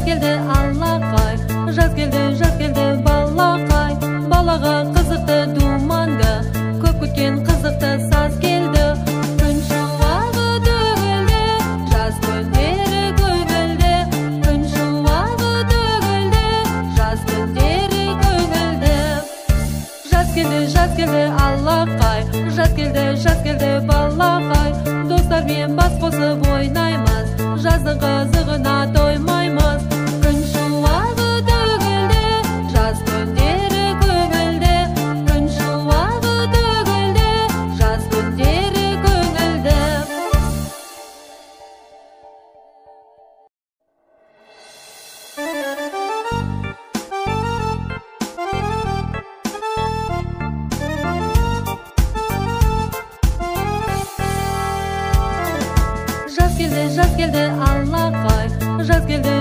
келді аллақай, жаз келді балақай. Балаға қызықты думанды, көп күткен қызықты саз келді. Күн шуағы төгілді, жаз күндері көңілді. Күн шуағы төгілді, жаз күндері көңілді. Жаз келді аллақай, жаз келді балақай. Достармен бас қосып ойнаймыз, жаздың қызығына тоймаймыз. Күн шуағы төгілді, жаз күндері көңілді. Күн шуағы төгілді, жаз күндері көңілді. Жаз келді аллақай, жаз келді